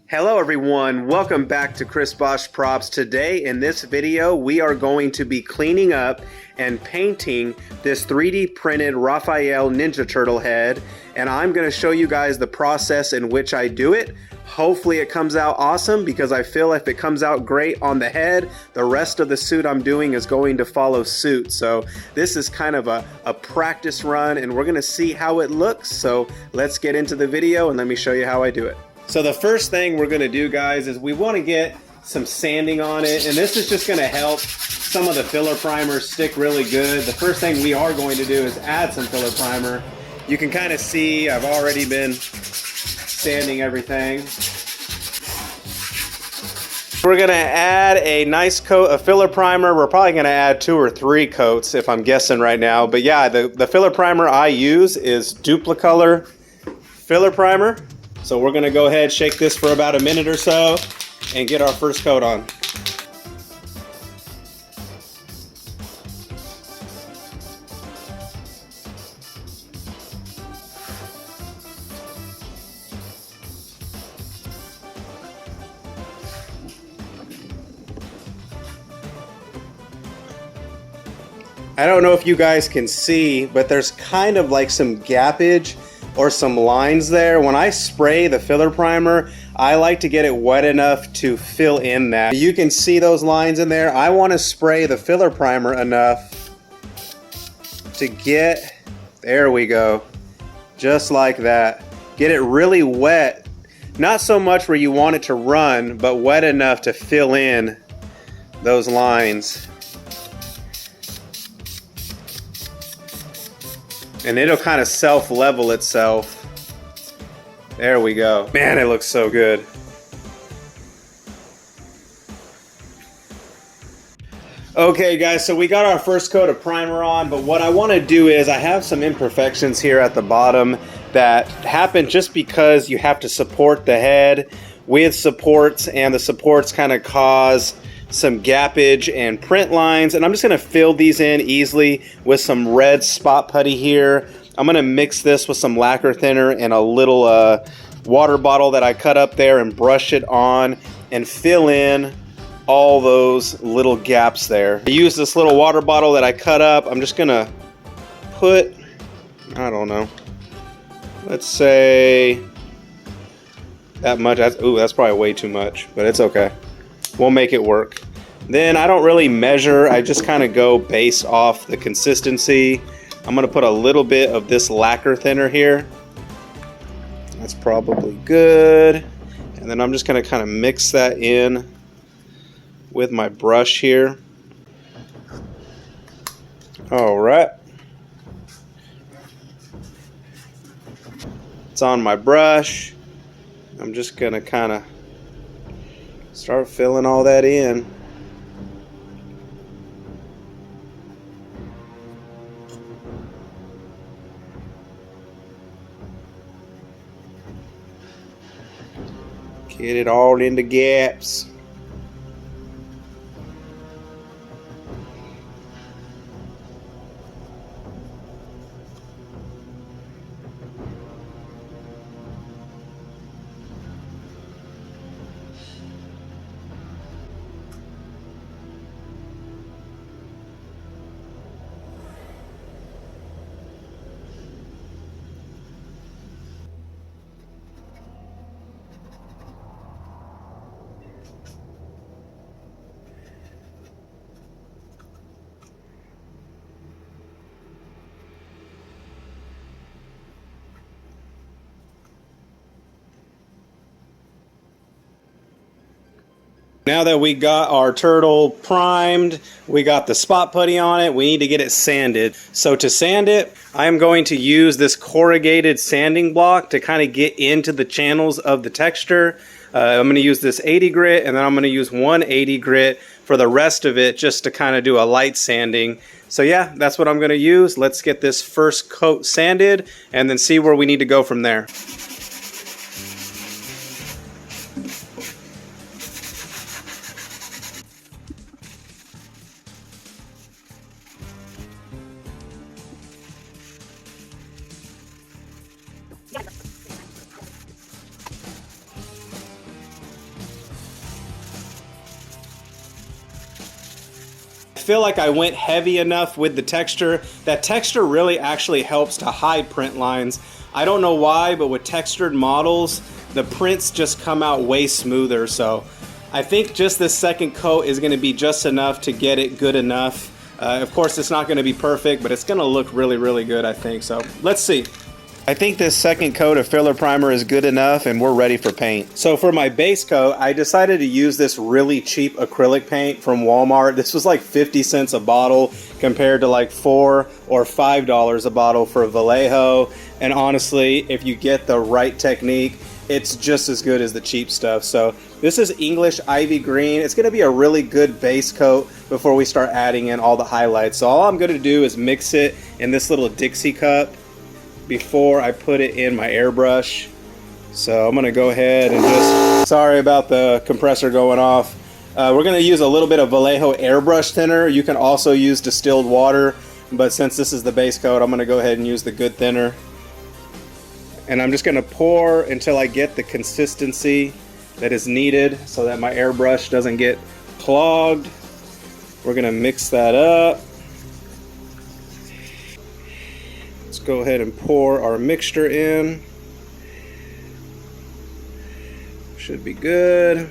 Hello everyone, welcome back to Chris Bosch Props. Today in this video we are going to be cleaning up and painting this 3D printed Raphael Ninja Turtle head, and I'm going to show you guys the process in which I do it. Hopefully it comes out awesome, because I feel if it comes out great on the head, the rest of the suit I'm doing is going to follow suit. So this is kind of a practice run and we're going to see how it looks. So let's get into the video and let me show you how I do it. So the first thing we're going to do, guys, is we want to get some sanding on it, and this is just going to help some of the filler primer stick really good. The first thing we are going to do is add some filler primer. You can kind of see I've already been sanding everything. We're going to add a nice coat of filler primer. We're probably going to add 2 or 3 coats if I'm guessing right now. But yeah, the filler primer I use is Duplicolor filler primer. So we're going to go ahead, shake this for about a minute or so and get our first coat on. I don't know if you guys can see, but there's kind of like some gappage or some lines there. When I spray the filler primer, I like to get it wet enough to fill in that. You can see those lines in there. I want to spray the filler primer enough to get, there we go, just like that. Get it really wet, not so much where you want it to run, but wet enough to fill in those lines. And it'll kind of self-level itself. There we go. Man, it looks so good. Okay guys, so we got our first coat of primer on, but what I want to do is I have some imperfections here at the bottom that happen just because you have to support the head with supports, and the supports kind of cause some gappage and print lines, and I'm just going to fill these in easily with some red spot putty here. I'm going to mix this with some lacquer thinner and a little water bottle that I cut up there and brush it on and fill in all those little gaps there. I use this little water bottle that I cut up. I'm just going to put, I don't know, let's say that much. Ooh, that's probably way too much, but it's okay. We'll make it work. Then I don't really measure, I just kind of go based off the consistency. I'm going to put a little bit of this lacquer thinner here. That's probably good. And then I'm just going to kind of mix that in with my brush here. All right. It's on my brush. I'm just going to kind of start filling all that in. Get it all in the gaps. Now that we got our turtle primed, we got the spot putty on it, we need to get it sanded. So to sand it, I'm going to use this corrugated sanding block to kind of get into the channels of the texture. I'm going to use this 80 grit, and then I'm going to use 180 grit for the rest of it, just to kind of do a light sanding. So yeah, that's what I'm going to use. Let's get this first coat sanded and then see where we need to go from there. feel like I went heavy enough with the texture. That texture really actually helps to hide print lines. I don't know why, but with textured models, the prints just come out way smoother. So I think just this second coat is gonna be just enough to get it good enough. Of course, it's not gonna be perfect, but it's gonna look really, really good, I think. So let's see. I think this second coat of filler primer is good enough and we're ready for paint. So for my base coat, I decided to use this really cheap acrylic paint from Walmart. This was like 50 cents a bottle compared to like $4 or $5 a bottle for Vallejo. And honestly, if you get the right technique, it's just as good as the cheap stuff. So this is English Ivy Green. It's gonna be a really good base coat before we start adding in all the highlights. So all I'm gonna do is mix it in this little Dixie cup before I put it in my airbrush. So I'm gonna go ahead and just, sorry about the compressor going off. We're gonna use a little bit of Vallejo airbrush thinner. You can also use distilled water, but since this is the base coat, I'm gonna go ahead and use the good thinner. And I'm just gonna pour until I get the consistency that is needed so that my airbrush doesn't get clogged. We're gonna mix that up. Go ahead and pour our mixture in. Should be good.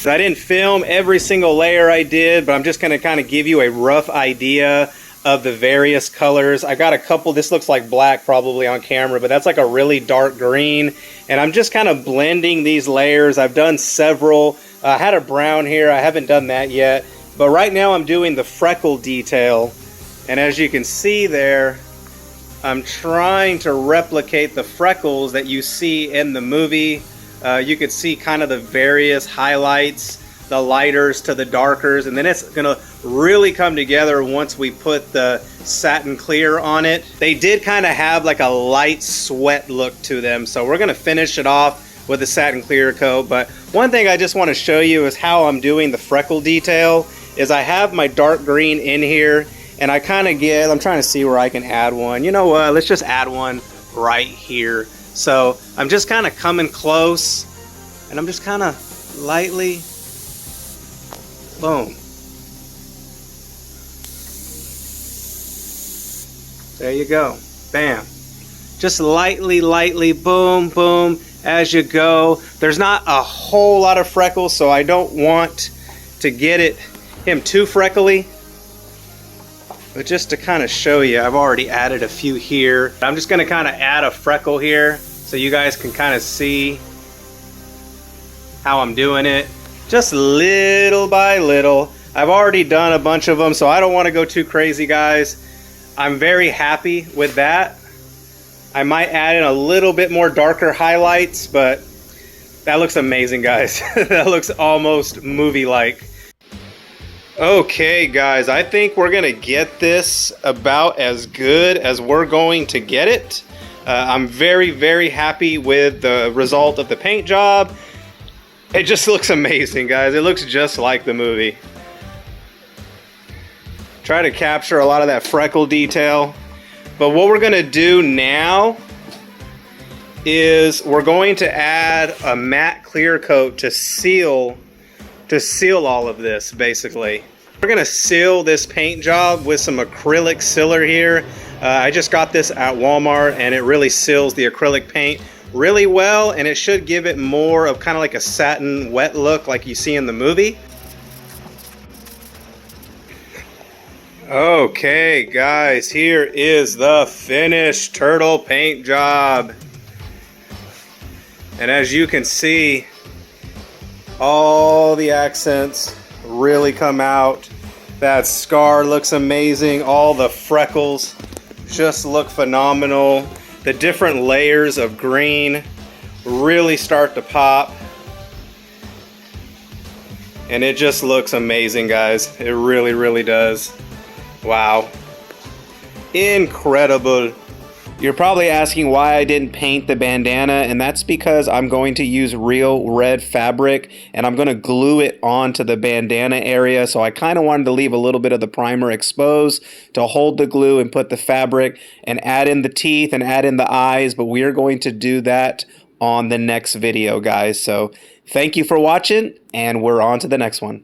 I didn't film every single layer I did, but I'm just gonna kind of give you a rough idea of the various colors. I got a couple, this looks like black probably on camera, but that's like a really dark green. And I'm just kind of blending these layers. I've done several. I had a brown here, I haven't done that yet. But right now I'm doing the freckle detail. And as you can see there, I'm trying to replicate the freckles that you see in the movie. You could see kind of the various highlights, the lighters to the darkers, and then it's gonna really come together once we put the satin clear on it. They did kind of have like a light sweat look to them, so we're gonna finish it off with the satin clear coat. But one thing I just want to show you is how I'm doing the freckle detail. Is I have my dark green in here, and I kind of I'm trying to see where I can add one. You know what, let's just add one right here. So I'm just kind of coming close, and I'm just kind of lightly, boom. There you go, bam. Just lightly, boom, boom, as you go. There's not a whole lot of freckles, so I don't want to get him too freckly. But just to kind of show you, I've already added a few here. I'm just gonna kind of add a freckle here so you guys can kind of see how I'm doing it. Just little by little. I've already done a bunch of them, so I don't want to go too crazy, guys. I'm very happy with that. I might add in a little bit more darker highlights, but that looks amazing, guys. That looks almost movie-like. Okay guys, I think we're gonna get this about as good as we're going to get it. I'm very happy with the result of the paint job. It just looks amazing, guys. It looks just like the movie. Try to capture a lot of that freckle detail. But what we're gonna do now is we're going to add a matte clear coat to seal all of this, basically. We're gonna seal this paint job with some acrylic sealer here. I just got this at Walmart, and it really seals the acrylic paint really well, and it should give it more of kind of like a satin wet look like you see in the movie. Okay guys, here is the finished turtle paint job. And as you can see, all the accents really come out. That scar looks amazing. All the freckles just look phenomenal. The different layers of green really start to pop. And it just looks amazing, guys. It really, really does. Wow. Incredible. You're probably asking why I didn't paint the bandana, and that's because I'm going to use real red fabric and I'm going to glue it onto the bandana area. So I kind of wanted to leave a little bit of the primer exposed to hold the glue and put the fabric and add in the teeth and add in the eyes, but we are going to do that on the next video, guys. So thank you for watching, and we're on to the next one.